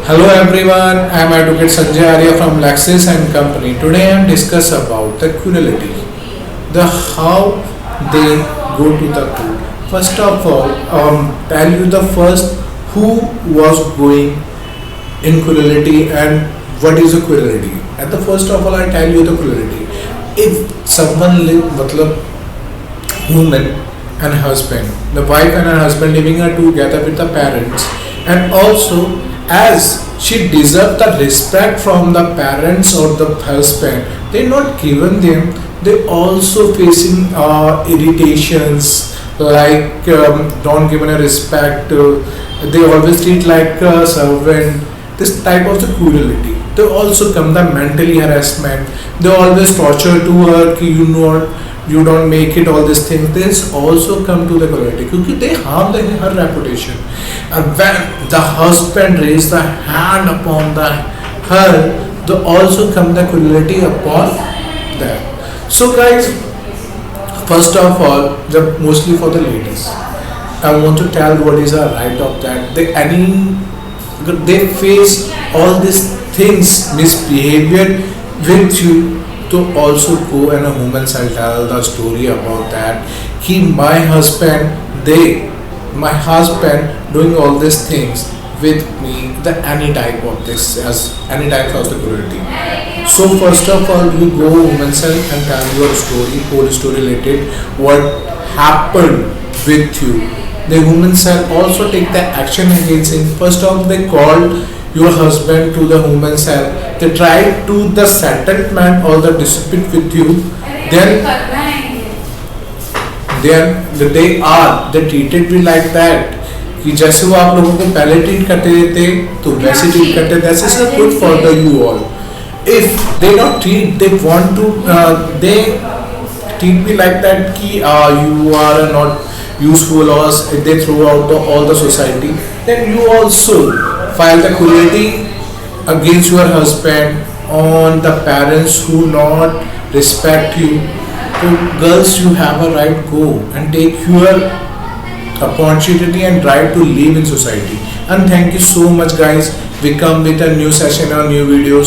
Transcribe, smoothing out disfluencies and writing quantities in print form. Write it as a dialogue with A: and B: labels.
A: Hello everyone, I am Advocate Sanjay Arya from LEXIS and Company. Today I am discuss about the equality, the how they go to the court. First of all, tell you the first who was going in equality and what is equality. At the first of all, I tell you the equality. If someone matlab woman and husband, the wife and her husband living are together with the parents, and also as she deserves the respect from the parents or the husband, they not given them. They also facing irritations like don't given a respect. They always treat like a servant. This type of the cruelty. They also come the mentally harassment. They always torture to her. Ki you don't make it, all these things. This also come to the cruelty because they harm her reputation. And when the husband raise the hand upon her, they also come the cruelty upon them. So guys, first of all, mostly for the ladies, I want to tell what is the right of that. They face all these things, misbehavior with you, to also go and a woman shall tell the story about that. My husband doing all these things with me, the any type of this as any type of security. So first of all, you go woman cell and tell your story, whole story related, what happened with you. The woman cell also take the action against him. First of all, they called your husband to the woman cell. They try to the settlement or the dispute with you. They treated me like that कि जैसे वो आप लोगों को पहले treat करते थे तो वैसे ट्रीट करते. This is a good for the you all. If they not treat, they want to they treat me like that कि you are not useful, or they throw out all the society, then you also file the cruelty against your husband on the parents who not respect you. So girls, you have a right, go and take your opportunity and try to live in society. And thank you so much guys. We come with a new session or new videos.